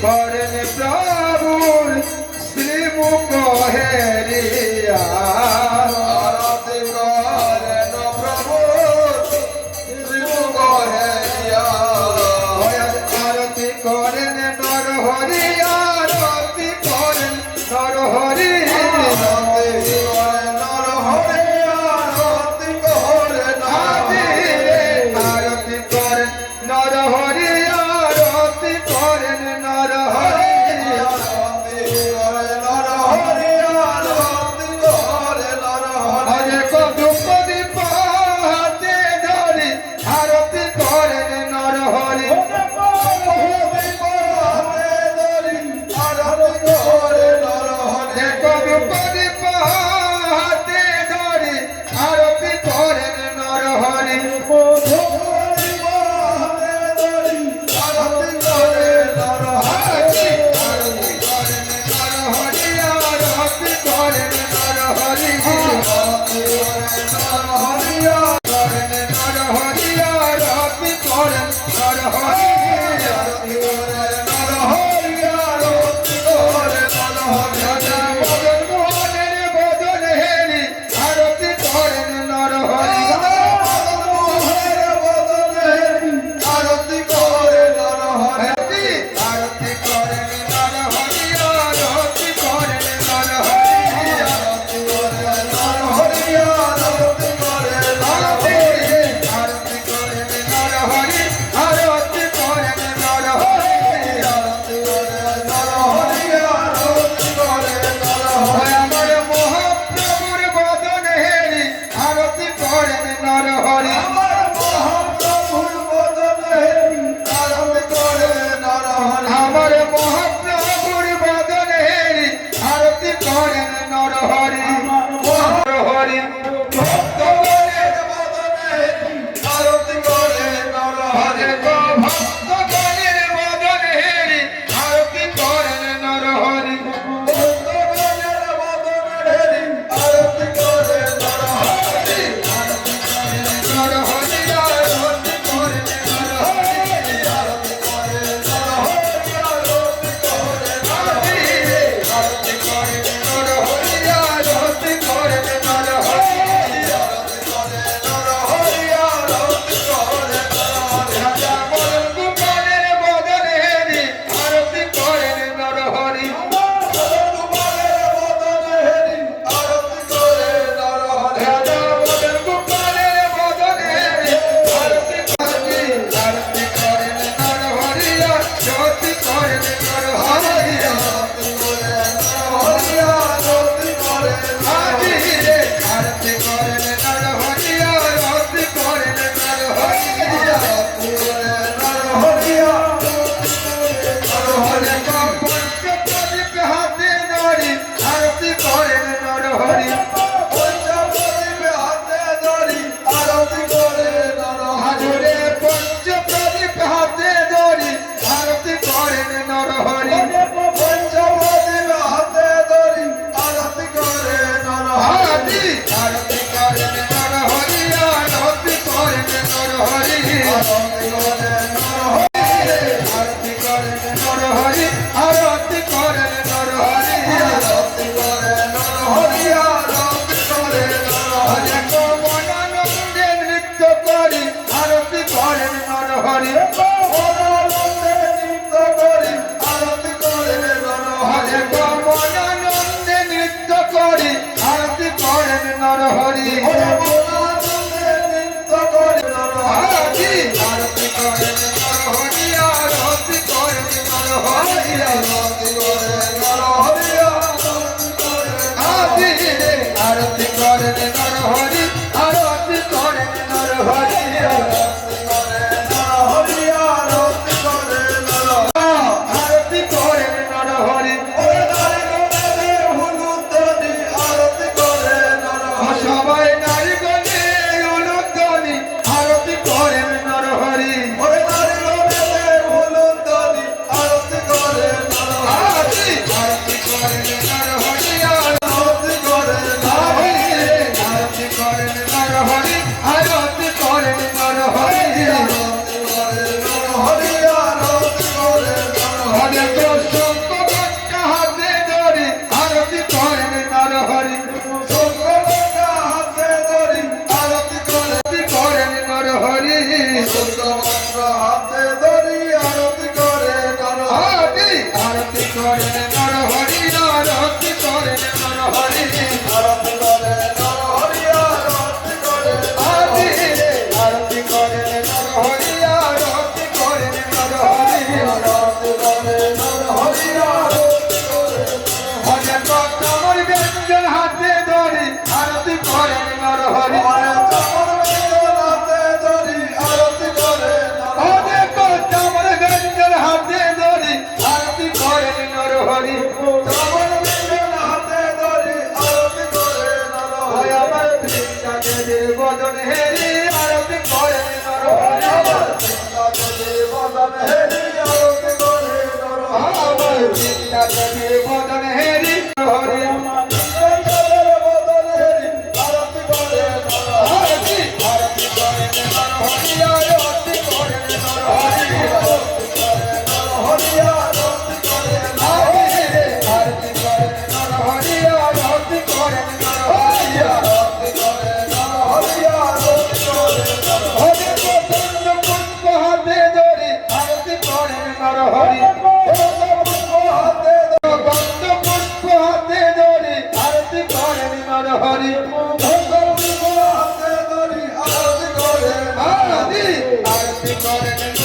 করেন প্রভুর শ্রীমুখ হেরিয়া আরতি করেন প্রভুর শ্রীমুখ হেরিয়া আরতি করেন নরহরি আরতি করেন নরহরি আরতি করেন নরহরি আরতি করেন নরহরি হরে কদুপদি পাতে ধরি আরতি করেন নরহরি কদুপদি পাতে ধরি আরতি করেন নরহরি করে আরে তো শঙ্খ ঘণ্টা হাতে ধরি আরতি করেন নরহরি হাতে ধরি আরতি করে আরতি করেন নরহরি শঙ্কর হাতে ধরি আরতি করে আরতি আরতি করেন নরহরি আরতি করেন নরহরি আরতি করে নরহরি আরতি করে আরতি আরতি করেন নরহরি আরতি করেন নরহরি আরতি করে নরহরি আরতি করে ভজন কমর ব্যঞ্জন হাতে ধরি আরতি করেন নরহরি হাতে ধরি আরতি করে ভজন কমর ব্যঞ্জন হাতে ধরি আরতি করেন নরহরি হাতে ধরি আরতি করে হয় আমার বৃন্দাকে বদন হেরি আরতি করেন নরহরি আমার বৃন্দাকে বদন হেরি নরহরি আরতি আরতি করেন নরহরি আরতি করেন নরহরি আরতি করেন নরহরি আরতি করেন নরহরি হরে গোবিন্দ পুষ্প হাতে ধরি আরতি করেন নরহরি গন্ধ পুষ্প হাতে ধরি আরতি করেন নরহরি আরতি আরতি করেন